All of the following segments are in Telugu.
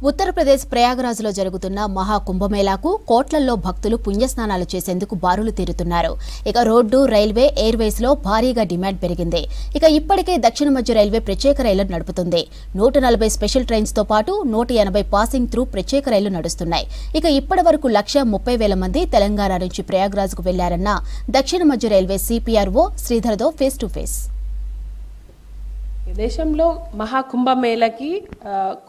ఉత్తరప్రదేశ్ ప్రయాగరాజ్లో జరుగుతున్న మహాకుంభమేళాకు కోట్లల్లో భక్తులు పుణ్యస్నానాలు చేసేందుకు బారులు తీరుతున్నారు. ఇక రోడ్డు, రైల్వే, ఎయిర్వేస్లో భారీగా డిమాండ్ పెరిగింది. ఇక ఇప్పటికే దక్షిణ మధ్య రైల్వే ప్రత్యేక రైళ్లు నడుపుతుంది. 140 స్పెషల్ ట్రైన్స్తో పాటు 180 పాసింగ్ త్రూ ప్రత్యేక రైళ్లు నడుస్తున్నాయి. ఇక ఇప్పటి వరకు 1,30,000 మంది తెలంగాణ నుంచి ప్రయాగరాజ్కు వెళ్లారన్న దక్షిణ మధ్య రైల్వే సిపిఆర్ఓ శ్రీధర్తో ఫేస్ టు ఫేస్. దేశంలో మహాకుంభమేళకి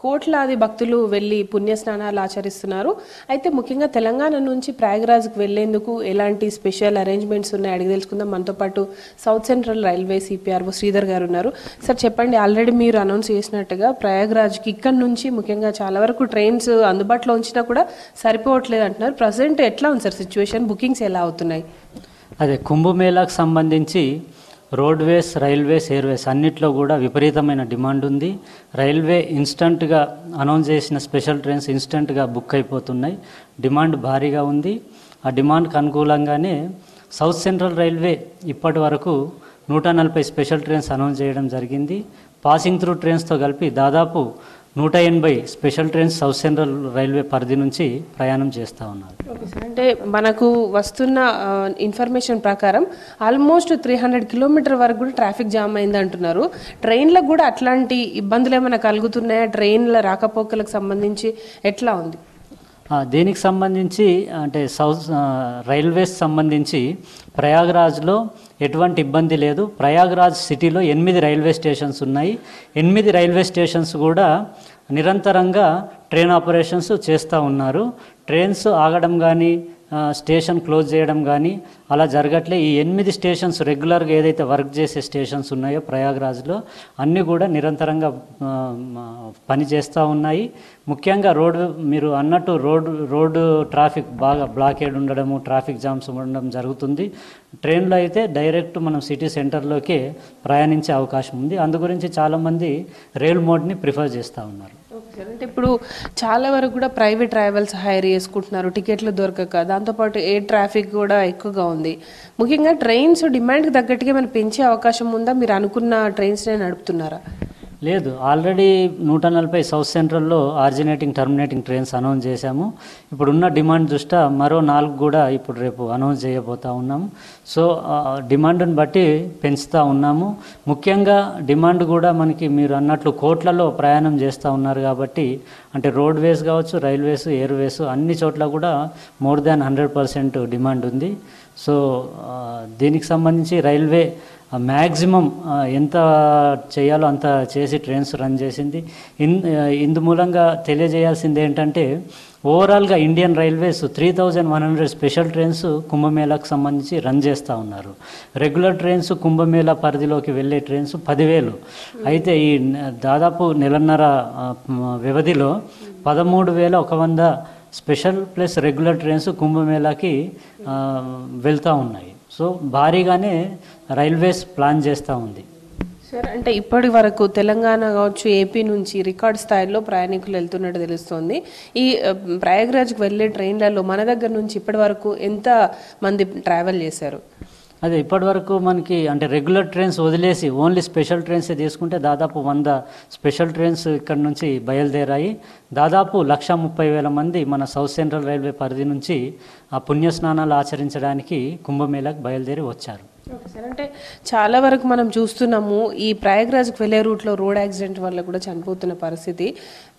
కోట్లాది భక్తులు వెళ్ళి పుణ్యస్నానాలు ఆచరిస్తున్నారు. అయితే ముఖ్యంగా తెలంగాణ నుంచి ప్రయాగరాజ్కి వెళ్లేందుకు ఎలాంటి స్పెషల్ అరేంజ్మెంట్స్ ఉన్నాయి అడిగి తెలుసుకుందాం. మనతో పాటు south central railway CPRO Sridhar గారు ఉన్నారు. సార్ చెప్పండి, ఆల్రెడీ మీరు అనౌన్స్ చేసినట్టుగా ప్రయాగరాజ్కి ఇక్కడ నుంచి ముఖ్యంగా చాలా వరకు ట్రైన్స్ అందుబాటులో ఉంచినా కూడా సరిపోవట్లేదు అంటున్నారు. ప్రజెంట్ ఎట్లా ఉంది సార్ సిచ్యువేషన్? బుకింగ్స్ ఎలా అవుతున్నాయి? అదే కుంభమేళాకు సంబంధించి రోడ్వేస్, రైల్వేస్, ఎయిర్వేస్ అన్నిట్లో కూడా విపరీతమైన డిమాండ్ ఉంది. రైల్వే ఇన్స్టంట్గా అనౌన్స్ చేసిన స్పెషల్ ట్రైన్స్ ఇన్స్టంట్గా బుక్ అయిపోతున్నాయి. డిమాండ్ భారీగా ఉంది. ఆ డిమాండ్కి అనుకూలంగానే సౌత్ సెంట్రల్ రైల్వే ఇప్పటి వరకు 140 స్పెషల్ ట్రైన్స్ అనౌన్స్ చేయడం జరిగింది. పాసింగ్ త్రూ ట్రైన్స్తో కలిపి దాదాపు 180 special trains south central railway పరిధి నుంచి ప్రయాణం చేస్తూ ఉన్నారు. అంటే మనకు వస్తున్న ఇన్ఫర్మేషన్ ప్రకారం ఆల్మోస్ట్ 300 కిలోమీటర్ వరకు కూడా ట్రాఫిక్ జామ్ అయింది అంటున్నారు. ట్రైన్లకు కూడా అట్లాంటి ఇబ్బందులు ఏమైనా కలుగుతున్నాయా? ట్రైన్ల రాకపోకలకు సంబంధించి ఎట్లా ఉంది? దీనికి సంబంధించి అంటే రైల్వేస్ సంబంధించి ప్రయాగరాజ్లో ఎటువంటి ఇబ్బంది లేదు. ప్రయాగరాజ్ సిటీలో 8 రైల్వే స్టేషన్స్ ఉన్నాయి. 8 రైల్వే స్టేషన్స్ కూడా నిరంతరంగా ట్రైన్ ఆపరేషన్స్ చేస్తూ ఉన్నారు. ట్రైన్స్ ఆగడం కానీ స్టేషన్ క్లోజ్ చేయడం కానీ అలా జరగట్లే. ఈ 8 స్టేషన్స్ రెగ్యులర్గా ఏదైతే వర్క్ చేసే స్టేషన్స్ ఉన్నాయో ప్రయాగరాజ్లో అన్నీ కూడా నిరంతరంగా పనిచేస్తూ ఉన్నాయి. ముఖ్యంగా మీరు అన్నట్టు రోడ్డు ట్రాఫిక్ బాగా బ్లాకేడ్ ఉండడము, ట్రాఫిక్ జామ్స్ ఉండడం జరుగుతుంది. ట్రైన్లో అయితే డైరెక్ట్ మనం సిటీ సెంటర్లోకే ప్రయాణించే అవకాశం ఉంది. అందు గురించి చాలామంది రైల్ మోడ్ని ప్రిఫర్ చేస్తూ ఉన్నారు. అంటే ఇప్పుడు చాలా వరకు కూడా ప్రైవేట్ ట్రావెల్స్ హైర్ చేసుకుంటున్నారు, టికెట్లు దొరకక. దాంతోపాటు ఎయిర్ ట్రాఫిక్ కూడా ఎక్కువగా ఉంది. ముఖ్యంగా ట్రైన్స్ డిమాండ్కి తగ్గట్టుగా మనం పెంచే అవకాశం ఉందా? మీరు అనుకున్న ట్రైన్స్నే నడుపుతున్నారా? లేదు, ఆల్రెడీ 140 సౌత్ సెంట్రల్లో ఆర్జినేటింగ్, టర్మినేటింగ్ ట్రైన్స్ అనౌన్స్ చేశాము. ఇప్పుడున్న డిమాండ్ దృష్ట్యా మరో 4 కూడా ఇప్పుడు రేపు అనౌన్స్ చేయబోతూ ఉన్నాము. సో డిమాండ్ని బట్టి పెంచుతూ ఉన్నాము. ముఖ్యంగా డిమాండ్ కూడా మనకి మీరు అన్నట్లు కోట్లలో ప్రయాణం చేస్తూ ఉన్నారు కాబట్టి అంటే రోడ్వేస్ కావచ్చు, రైల్వేస్, ఎయిర్వేస్ అన్ని చోట్ల కూడా మోర్ దాన్ 100% డిమాండ్ ఉంది. సో దీనికి సంబంధించి రైల్వే మ్యాక్సిమం ఎంత చేయాలో అంత చేసి ట్రైన్స్ రన్ చేసింది. ఇందు మూలంగా తెలియజేయాల్సింది ఏంటంటే ఓవరాల్గా ఇండియన్ రైల్వేస్ 3100 స్పెషల్ ట్రైన్స్ కుంభమేళాకు సంబంధించి రన్ చేస్తూ ఉన్నారు. రెగ్యులర్ ట్రైన్స్ కుంభమేళా పరిధిలోకి వెళ్ళే ట్రైన్స్ 10,000. అయితే ఈ దాదాపు నెలన్నర వ్యవధిలో 13,100 స్పెషల్ ప్లస్ రెగ్యులర్ ట్రైన్స్ కుంభమేళాకి వెళ్తూ ఉన్నాయి. సో భారీగానే రైల్వేస్ ప్లాన్ చేస్తూ ఉంది. సార్, అంటే ఇప్పటి వరకు తెలంగాణ కావచ్చు, ఏపీ నుంచి రికార్డ్ స్థాయిలో ప్రయాణికులు వెళ్తున్నట్టు తెలుస్తోంది. ఈ ప్రయాగరాజ్కి వెళ్ళే ట్రైన్లలో మన దగ్గర నుంచి ఇప్పటి వరకు ఎంత మంది ట్రావెల్ చేశారు? అదే ఇప్పటి వరకు మనకి అంటే రెగ్యులర్ ట్రైన్స్ వదిలేసి ఓన్లీ స్పెషల్ ట్రైన్సే తీసుకుంటే దాదాపు 100 స్పెషల్ ట్రైన్స్ ఇక్కడ నుంచి బయలుదేరాయి. దాదాపు 130,000 మంది మన సౌత్ సెంట్రల్ రైల్వే పరిధి నుంచి ఆ పుణ్యస్నానాలు ఆచరించడానికి కుంభమేళాకు బయలుదేరి వచ్చారు. సార్, అంటే చాలా వరకు మనం చూస్తున్నాము ఈ ప్రయాగరాజ్కి వెళ్ళే రూట్లో రోడ్ యాక్సిడెంట్ వల్ల కూడా చనిపోతున్న పరిస్థితి.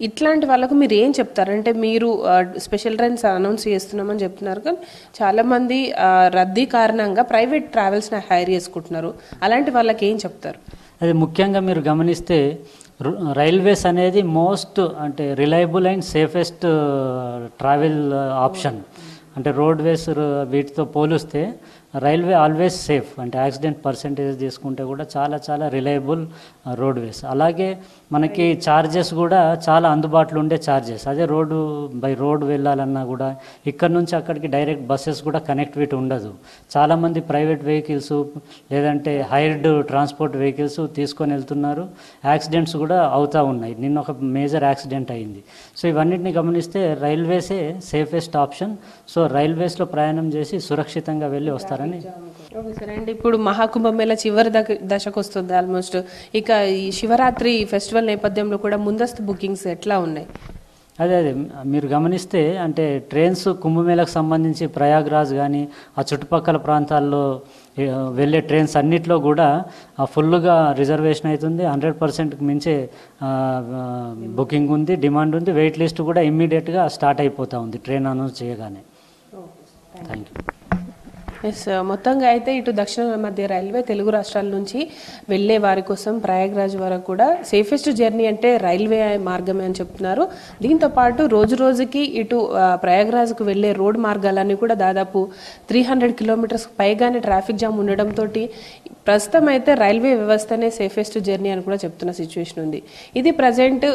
ఇట్లాంటి వాళ్ళకు మీరు ఏం చెప్తారు? అంటే మీరు స్పెషల్ ట్రైన్స్ అనౌన్స్ చేస్తున్నామని చెప్తున్నారు, కానీ చాలామంది రద్దీ కారణంగా ప్రైవేట్ ట్రావెల్స్ని హైర్ చేసుకుంటున్నారు. అలాంటి వాళ్ళకి ఏం చెప్తారు? అది ముఖ్యంగా మీరు గమనిస్తే రైల్వేస్ అనేది మోస్ట్ అంటే reliable and safest travel option. అంటే రోడ్వేస్ వీటితో పోలిస్తే రైల్వే ఆల్వేస్ సేఫ్. అంటే యాక్సిడెంట్ పర్సెంటేజ్ తీసుకుంటే కూడా చాలా రిలయబుల్ రోడ్వేస్. అలాగే మనకి ఛార్జెస్ కూడా చాలా అందుబాటులో ఉండే ఛార్జెస్. అదే బై రోడ్ వెళ్ళాలన్నా కూడా ఇక్కడ నుంచి అక్కడికి డైరెక్ట్ బస్సెస్ కూడా కనెక్టివిటీ ఉండదు. చాలామంది ప్రైవేట్ వెహికల్స్ లేదంటే హైర్డ్ ట్రాన్స్పోర్ట్ వెహికల్స్ తీసుకొని వెళ్తున్నారు. యాక్సిడెంట్స్ కూడా అవుతూ ఉన్నాయి. నిన్న ఒక మేజర్ యాక్సిడెంట్ అయింది. సో ఇవన్నిటిని గమనిస్తే రైల్వేసే సేఫెస్ట్ ఆప్షన్. సో రైల్వేస్లో ప్రయాణం చేసి సురక్షితంగా వెళ్ళి వస్తారు. ఓకే సార్, అండ్ ఇప్పుడు మహాకుంభమేళా చివరి దశకు వస్తుంది ఆల్మోస్ట్. ఇక ఈ శివరాత్రి ఫెస్టివల్ నేపథ్యంలో కూడా ముందస్తు బుకింగ్స్ ఎట్లా ఉన్నాయి? అదే మీరు గమనిస్తే అంటే ట్రైన్స్ కుంభమేళకు సంబంధించి ప్రయాగ్రాజ్ కానీ ఆ చుట్టుపక్కల ప్రాంతాల్లో వెళ్ళే ట్రైన్స్ అన్నిట్లో కూడా ఫుల్గా రిజర్వేషన్ అవుతుంది. 100%కి మించే బుకింగ్ ఉంది, డిమాండ్ ఉంది. వెయిట్ లిస్ట్ కూడా ఇమ్మీడియట్గా స్టార్ట్ అయిపోతూ ఉంది ట్రైన్ అనౌన్స్ చేయగానే. Thank you. ఎస్, మొత్తంగా అయితే ఇటు దక్షిణ మధ్య రైల్వే తెలుగు రాష్ట్రాల నుంచి వెళ్ళే వారి కోసం ప్రయాగ్రాజ్ వరకు కూడా సేఫెస్ట్ జర్నీ అంటే రైల్వే మార్గమే అని చెప్తున్నారు. దీంతోపాటు రోజు రోజుకి ఇటు ప్రయాగ్రాజ్కు వెళ్ళే రోడ్ మార్గాలన్నీ కూడా దాదాపు 300 కిలోమీటర్స్ పైగానే ట్రాఫిక్ జామ్ ఉండడంతో ప్రస్తుతం అయితే రైల్వే వ్యవస్థనే సేఫెస్ట్ జర్నీ అని కూడా చెప్తున్న సిచ్యువేషన్ ఉంది. ఇది ప్రజెంట్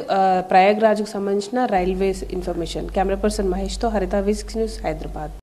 ప్రయాగ్రాజ్కు సంబంధించిన రైల్వేస్ ఇన్ఫర్మేషన్. కెమెరా పర్సన్ మహేష్తో హరిత, వి6 న్యూస్, హైదరాబాద్.